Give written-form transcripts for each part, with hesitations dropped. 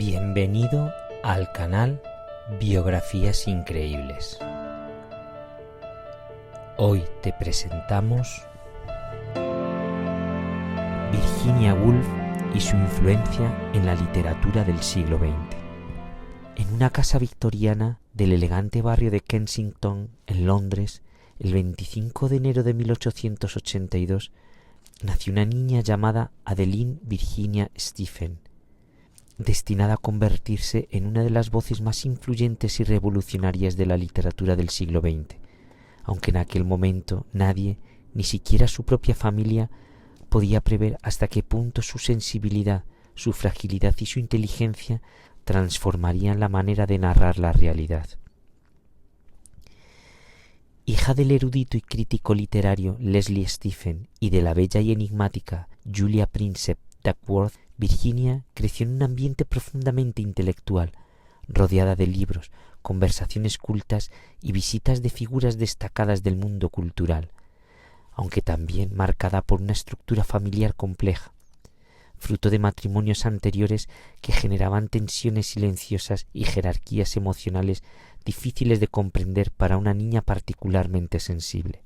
Bienvenido al canal Biografías Increíbles. Hoy te presentamos Virginia Woolf y su influencia en la literatura del siglo XX. En una casa victoriana del elegante barrio de Kensington, en Londres, el 25 de enero de 1882, nació una niña llamada Adeline Virginia Stephen, destinada a convertirse en una de las voces más influyentes y revolucionarias de la literatura del siglo XX, aunque en aquel momento nadie, ni siquiera su propia familia, podía prever hasta qué punto su sensibilidad, su fragilidad y su inteligencia transformarían la manera de narrar la realidad. Hija del erudito y crítico literario Leslie Stephen y de la bella y enigmática Julia Princep Duckworth, Virginia creció en un ambiente profundamente intelectual, rodeada de libros, conversaciones cultas y visitas de figuras destacadas del mundo cultural, aunque también marcada por una estructura familiar compleja, fruto de matrimonios anteriores que generaban tensiones silenciosas y jerarquías emocionales difíciles de comprender para una niña particularmente sensible.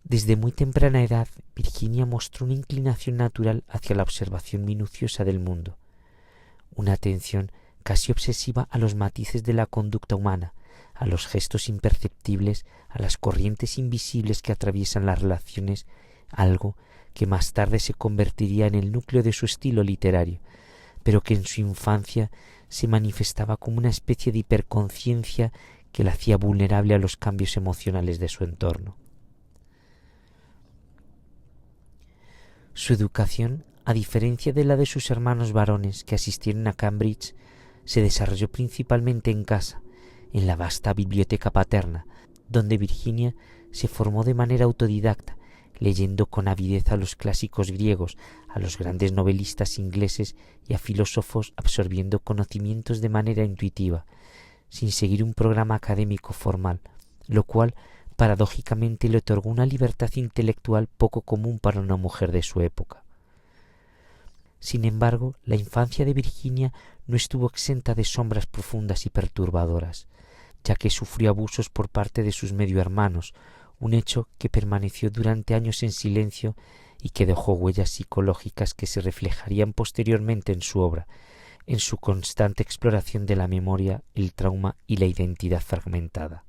Desde muy temprana edad, Virginia mostró una inclinación natural hacia la observación minuciosa del mundo, una atención casi obsesiva a los matices de la conducta humana, a los gestos imperceptibles, a las corrientes invisibles que atraviesan las relaciones, algo que más tarde se convertiría en el núcleo de su estilo literario, pero que en su infancia se manifestaba como una especie de hiperconciencia que la hacía vulnerable a los cambios emocionales de su entorno. Su educación, a diferencia de la de sus hermanos varones que asistieron a Cambridge, se desarrolló principalmente en casa, en la vasta biblioteca paterna, donde Virginia se formó de manera autodidacta, leyendo con avidez a los clásicos griegos, a los grandes novelistas ingleses y a filósofos, absorbiendo conocimientos de manera intuitiva, sin seguir un programa académico formal, lo cual paradójicamente le otorgó una libertad intelectual poco común para una mujer de su época. Sin embargo, la infancia de Virginia no estuvo exenta de sombras profundas y perturbadoras, ya que sufrió abusos por parte de sus medio hermanos, un hecho que permaneció durante años en silencio y que dejó huellas psicológicas que se reflejarían posteriormente en su obra, en su constante exploración de la memoria, el trauma y la identidad fragmentada.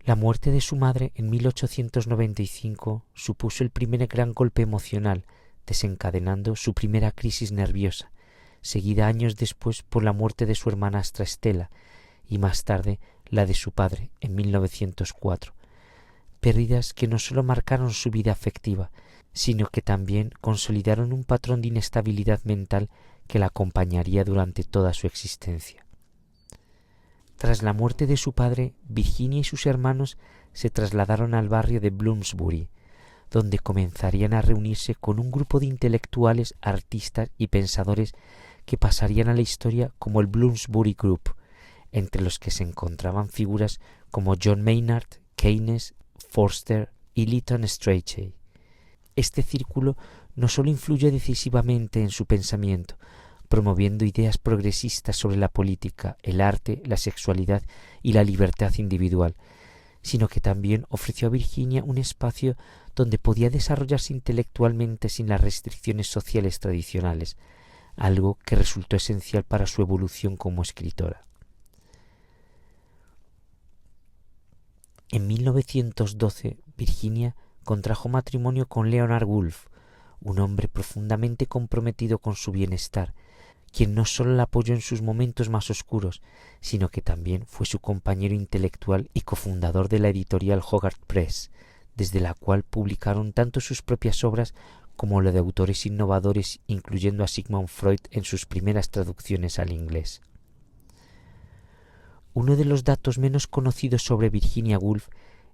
La muerte de su madre en 1895 supuso el primer gran golpe emocional, desencadenando su primera crisis nerviosa, seguida años después por la muerte de su hermanastra Stella y más tarde la de su padre en 1904, pérdidas que no solo marcaron su vida afectiva, sino que también consolidaron un patrón de inestabilidad mental que la acompañaría durante toda su existencia. Tras la muerte de su padre, Virginia y sus hermanos se trasladaron al barrio de Bloomsbury, donde comenzarían a reunirse con un grupo de intelectuales, artistas y pensadores que pasarían a la historia como el Bloomsbury Group, entre los que se encontraban figuras como John Maynard, Keynes, Forster y Lytton Strachey. Este círculo no solo influyó decisivamente en su pensamiento, promoviendo ideas progresistas sobre la política, el arte, la sexualidad y la libertad individual, sino que también ofreció a Virginia un espacio donde podía desarrollarse intelectualmente sin las restricciones sociales tradicionales, algo que resultó esencial para su evolución como escritora. En 1912, Virginia contrajo matrimonio con Leonard Woolf, un hombre profundamente comprometido con su bienestar, quien no solo la apoyó en sus momentos más oscuros, sino que también fue su compañero intelectual y cofundador de la editorial Hogarth Press, desde la cual publicaron tanto sus propias obras como la de autores innovadores, incluyendo a Sigmund Freud en sus primeras traducciones al inglés. Uno de los datos menos conocidos sobre Virginia Woolf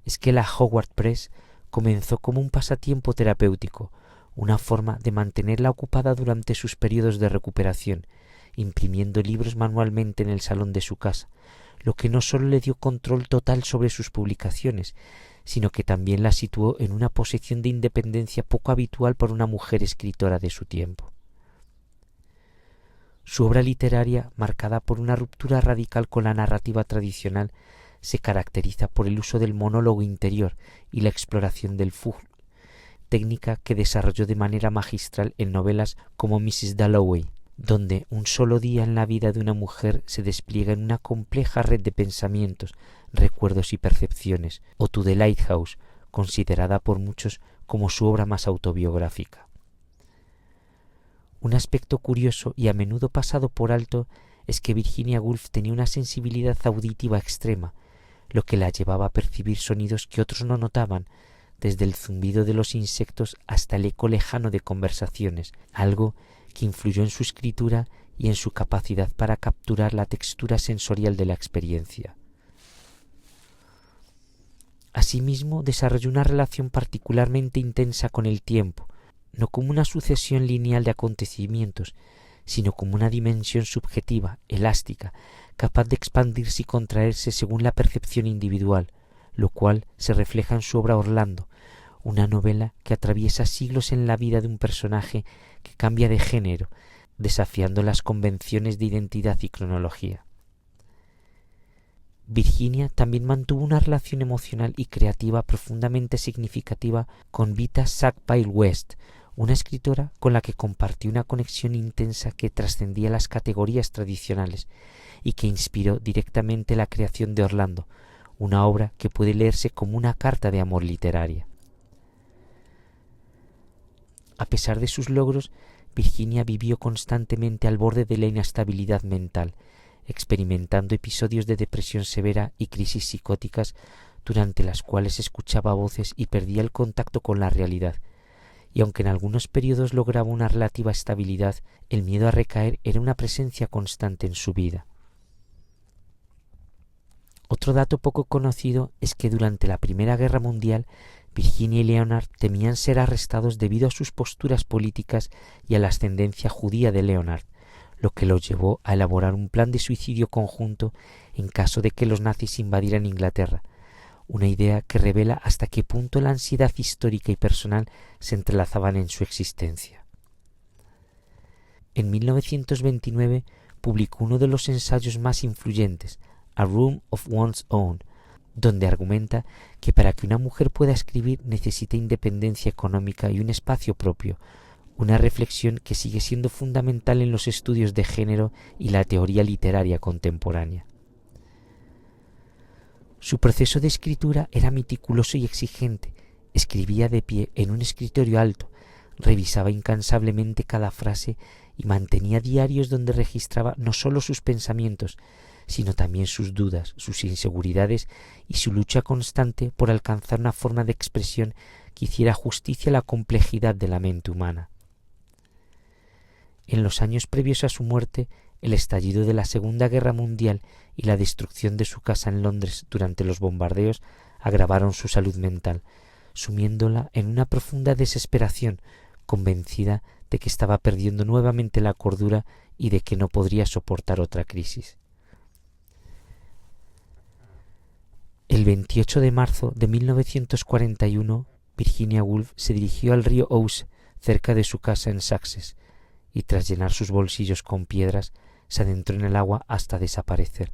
es que la Hogarth Press comenzó como un pasatiempo terapéutico, una forma de mantenerla ocupada durante sus periodos de recuperación, imprimiendo libros manualmente en el salón de su casa, lo que no solo le dio control total sobre sus publicaciones, sino que también la situó en una posición de independencia poco habitual para una mujer escritora de su tiempo. Su obra literaria, marcada por una ruptura radical con la narrativa tradicional, se caracteriza por el uso del monólogo interior y la exploración del fugue, técnica que desarrolló de manera magistral en novelas como Mrs. Dalloway, donde un solo día en la vida de una mujer se despliega en una compleja red de pensamientos, recuerdos y percepciones, o To the Lighthouse, considerada por muchos como su obra más autobiográfica. Un aspecto curioso y a menudo pasado por alto es que Virginia Woolf tenía una sensibilidad auditiva extrema, lo que la llevaba a percibir sonidos que otros no notaban, desde el zumbido de los insectos hasta el eco lejano de conversaciones, algo que influyó en su escritura y en su capacidad para capturar la textura sensorial de la experiencia. Asimismo, desarrolló una relación particularmente intensa con el tiempo, no como una sucesión lineal de acontecimientos, sino como una dimensión subjetiva, elástica, capaz de expandirse y contraerse según la percepción individual, lo cual se refleja en su obra Orlando, una novela que atraviesa siglos en la vida de un personaje que cambia de género, desafiando las convenciones de identidad y cronología. Virginia también mantuvo una relación emocional y creativa profundamente significativa con Vita Sackville-West, una escritora con la que compartió una conexión intensa que trascendía las categorías tradicionales y que inspiró directamente la creación de Orlando, una obra que puede leerse como una carta de amor literaria. A pesar de sus logros, Virginia vivió constantemente al borde de la inestabilidad mental, experimentando episodios de depresión severa y crisis psicóticas durante las cuales escuchaba voces y perdía el contacto con la realidad, y aunque en algunos periodos lograba una relativa estabilidad, el miedo a recaer era una presencia constante en su vida. Otro dato poco conocido es que durante la Primera Guerra Mundial, Virginia y Leonard temían ser arrestados debido a sus posturas políticas y a la ascendencia judía de Leonard, lo que los llevó a elaborar un plan de suicidio conjunto en caso de que los nazis invadieran Inglaterra, una idea que revela hasta qué punto la ansiedad histórica y personal se entrelazaban en su existencia. En 1929 publicó uno de los ensayos más influyentes, A Room of One's Own, donde argumenta que para que una mujer pueda escribir necesita independencia económica y un espacio propio, una reflexión que sigue siendo fundamental en los estudios de género y la teoría literaria contemporánea. Su proceso de escritura era meticuloso y exigente. Escribía de pie en un escritorio alto, revisaba incansablemente cada frase y mantenía diarios donde registraba no solo sus pensamientos, sino también sus dudas, sus inseguridades y su lucha constante por alcanzar una forma de expresión que hiciera justicia a la complejidad de la mente humana. En los años previos a su muerte, el estallido de la Segunda Guerra Mundial y la destrucción de su casa en Londres durante los bombardeos agravaron su salud mental, sumiéndola en una profunda desesperación, convencida de que estaba perdiendo nuevamente la cordura y de que no podría soportar otra crisis. El 28 de marzo de 1941, Virginia Woolf se dirigió al río Ouse, cerca de su casa en Sussex, y tras llenar sus bolsillos con piedras, se adentró en el agua hasta desaparecer,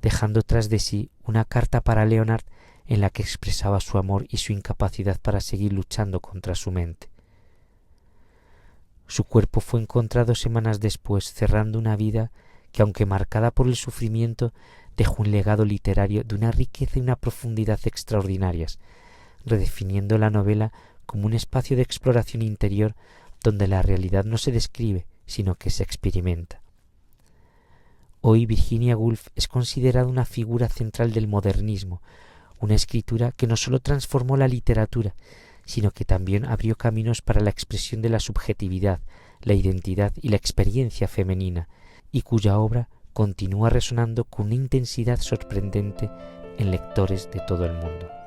dejando tras de sí una carta para Leonard en la que expresaba su amor y su incapacidad para seguir luchando contra su mente. Su cuerpo fue encontrado semanas después, cerrando una vida que, aunque marcada por el sufrimiento, dejó un legado literario de una riqueza y una profundidad extraordinarias, redefiniendo la novela como un espacio de exploración interior donde la realidad no se describe, sino que se experimenta. Hoy Virginia Woolf es considerada una figura central del modernismo, una escritura que no solo transformó la literatura, sino que también abrió caminos para la expresión de la subjetividad, la identidad y la experiencia femenina, y cuya obra continúa resonando con una intensidad sorprendente en lectores de todo el mundo.